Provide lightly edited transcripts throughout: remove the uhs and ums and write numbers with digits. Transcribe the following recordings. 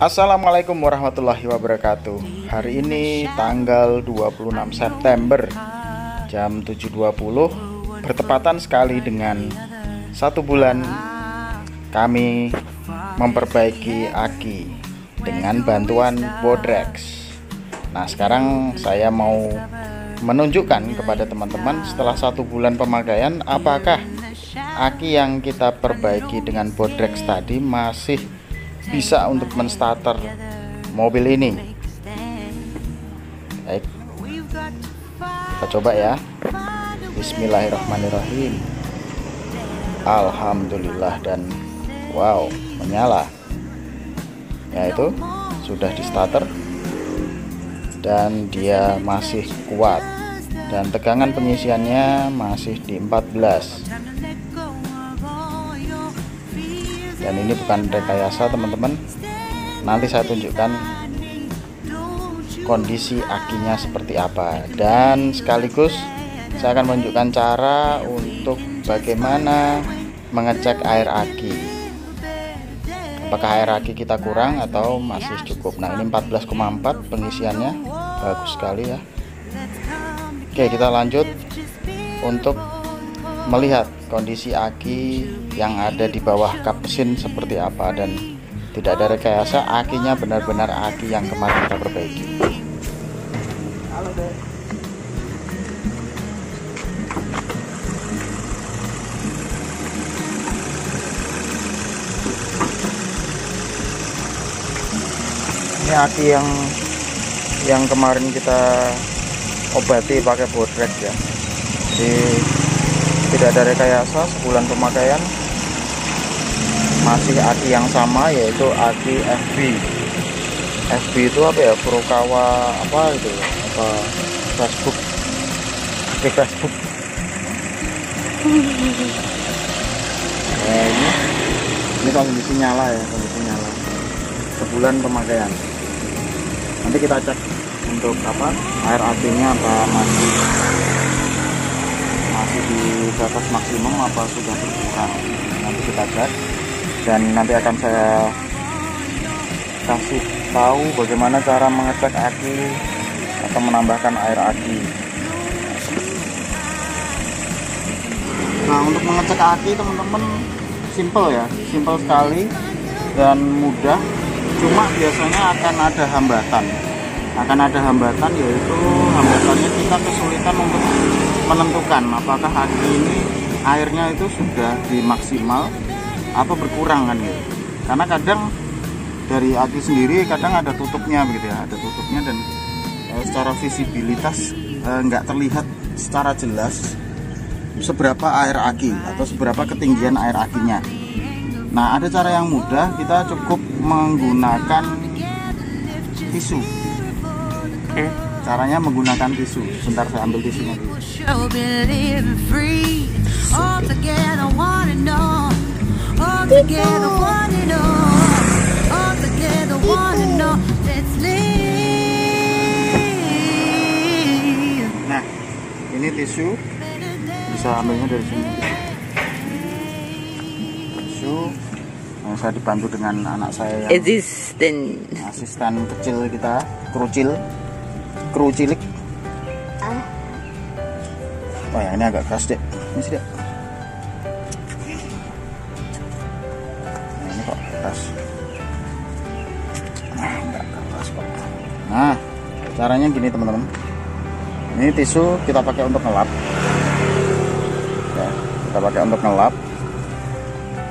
Assalamualaikum warahmatullahi wabarakatuh. Hari ini tanggal 26 September jam 7.20 bertepatan sekali dengan 1 bulan kami memperbaiki aki dengan bantuan Bodrex. Nah, sekarang saya mau menunjukkan kepada teman-teman setelah 1 bulan pemakaian, apakah aki yang kita perbaiki dengan Bodrex tadi masih bisa untuk menstarter mobil ini. Baik, kita coba ya. Bismillahirrahmanirrahim. Alhamdulillah, dan wow, menyala. Ya, itu sudah di starter dan dia masih kuat, dan tegangan pengisiannya masih di 14. Dan ini bukan rekayasa, teman-teman. Nanti saya tunjukkan kondisi akinya seperti apa, dan sekaligus saya akan menunjukkan cara untuk bagaimana mengecek air aki, apakah air aki kita kurang atau masih cukup. Nah, ini 14,4 pengisiannya, bagus sekali ya. Oke, kita lanjut untuk melihat kondisi aki yang ada di bawah kap mesin seperti apa, dan tidak ada rekayasa, akinya benar-benar aki yang kemarin kita perbaiki. Halo deh. Ini aki yang kemarin kita obati pakai Bodrex ya. Jadi tidak ada rekayasa, sebulan pemakaian masih aki yang sama, yaitu aki FB. FB itu apa ya? Furukawa apa itu? Apa Facebook? Di Facebook. Nah, ini kondisi nyala ya, kondisi nyala. Sebulan pemakaian. Nanti kita cek untuk apa? Air akinya apa masih di batas maksimum apa sudah berkurang. Nanti kita cek, dan nanti akan saya kasih tahu bagaimana cara mengecek aki atau menambahkan air aki. Nah, untuk mengecek aki, teman-teman, simple ya, simple sekali dan mudah. Cuma biasanya akan ada hambatan, yaitu hambatannya kita kesulitan untuk menentukan apakah aki ini airnya itu sudah di maksimal atau berkurang kan gitu. Karena kadang dari aki sendiri kadang ada tutupnya begitu ya, ada tutupnya, dan secara visibilitas nggak terlihat secara jelas seberapa air aki atau seberapa ketinggian air akinya. Nah, ada cara yang mudah, kita cukup menggunakan tisu. Oke, caranya menggunakan tisu. Sebentar, saya ambil tisunya dulu. Nah, ini tisu, bisa ambilnya dari sini. Tisu. Nah, saya dibantu dengan anak saya yang asisten kecil kita, kru cilik. Oh ya, ini agak keras dek. Ini sih dek. Nah, ini kok keras. Nah, enggak keras kok. Nah, caranya gini teman-teman. Ini tisu kita pakai untuk ngelap. Ya, kita pakai untuk ngelap.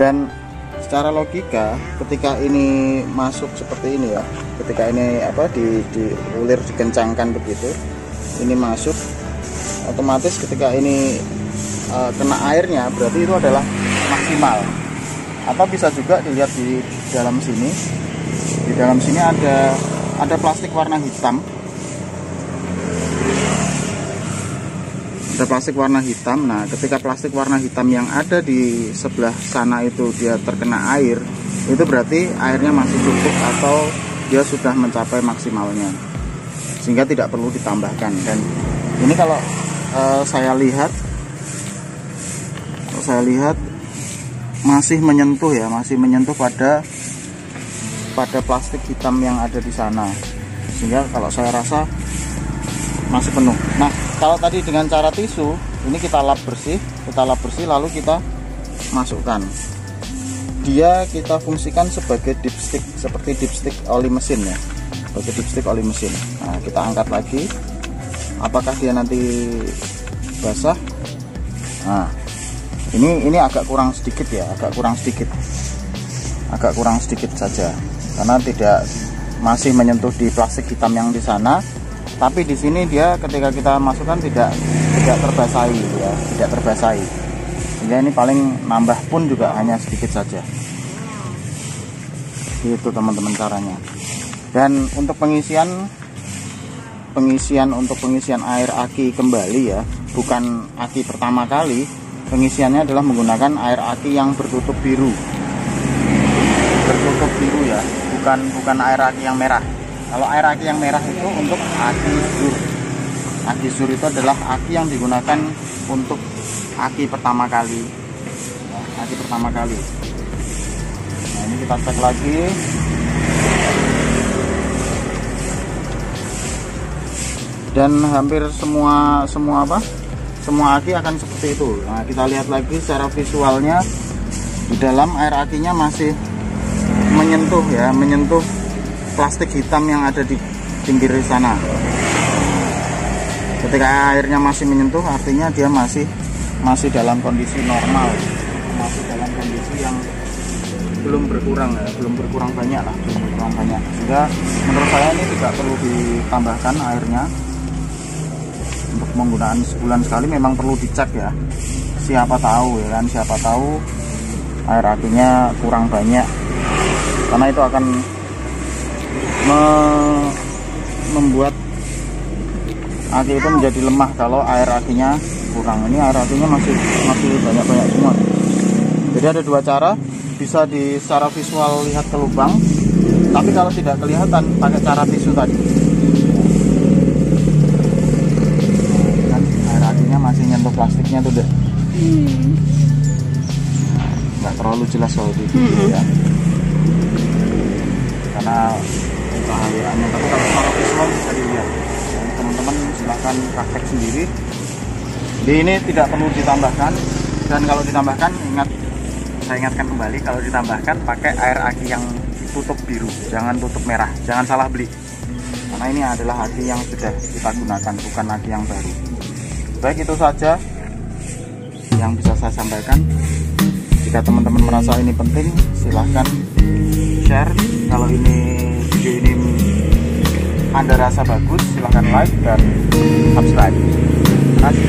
Dan secara logika, ketika ini masuk seperti ini ya, ketika ini apa diulir, dikencangkan begitu, ini masuk, otomatis ketika ini kena airnya berarti itu adalah maksimal. Atau bisa juga dilihat di dalam sini. Di dalam sini ada plastik warna hitam. Ada plastik warna hitam. Nah, ketika plastik warna hitam yang ada di sebelah sana itu dia terkena air, itu berarti airnya masih cukup atau dia sudah mencapai maksimalnya, sehingga tidak perlu ditambahkan. Dan ini kalau saya lihat masih menyentuh ya, masih menyentuh pada pada plastik hitam yang ada di sana, sehingga kalau saya rasa masih penuh. Nah, kalau tadi dengan cara tisu ini kita lap bersih lalu kita masukkan. Dia kita fungsikan sebagai dipstick, seperti dipstick oli mesin ya, sebagai dipstick oli mesin. Nah, kita angkat lagi, apakah dia nanti basah? Nah, ini agak kurang sedikit ya, agak kurang sedikit saja, karena tidak masih menyentuh di plastik hitam yang di sana. Tapi di sini dia ketika kita masukkan tidak terbasahi ya, tidak terbasahi. Sehingga ini paling nambah pun juga hanya sedikit saja. Itu teman-teman caranya. Dan untuk pengisian air aki kembali ya, bukan aki pertama kali, pengisiannya adalah menggunakan air aki yang bertutup biru ya, bukan air aki yang merah. Kalau air aki yang merah itu untuk aki sur. Aki sur itu adalah aki yang digunakan untuk aki pertama kali. Nah, aki pertama kali. Nah, ini kita cek lagi. Dan hampir semua aki akan seperti itu. Nah, kita lihat lagi secara visualnya, di dalam air akinya masih menyentuh plastik hitam yang ada di pinggir sana. Ketika airnya masih menyentuh, artinya dia masih dalam kondisi normal, masih dalam kondisi yang belum berkurang ya, belum berkurang banyak. Sehingga menurut saya ini tidak perlu ditambahkan airnya. Untuk penggunaan sebulan sekali memang perlu dicek ya. Siapa tahu air akinya kurang banyak, karena itu akan membuat aki itu menjadi lemah kalau air akinya kurang. Ini air akinya masih banyak semua. Jadi ada dua cara, bisa secara visual lihat ke lubang, tapi kalau tidak kelihatan pakai cara tisu tadi. Kan air akinya masih nyentuh plastiknya tuh deh. Nggak terlalu jelas kalau di video ya, karena cahayaannya, tapi kalau secara visual bisa dilihat. Teman-teman silahkan praktek sendiri. Jadi ini tidak perlu ditambahkan, dan kalau ditambahkan saya ingatkan kembali, kalau ditambahkan pakai air aki yang tutup biru, jangan tutup merah, jangan salah beli, karena ini adalah aki yang sudah kita gunakan, bukan aki yang baru. Baik, itu saja yang bisa saya sampaikan. Jika teman-teman merasa ini penting, silahkan share. Kalau video ini Anda rasa bagus, silahkan like dan subscribe. Terima kasih.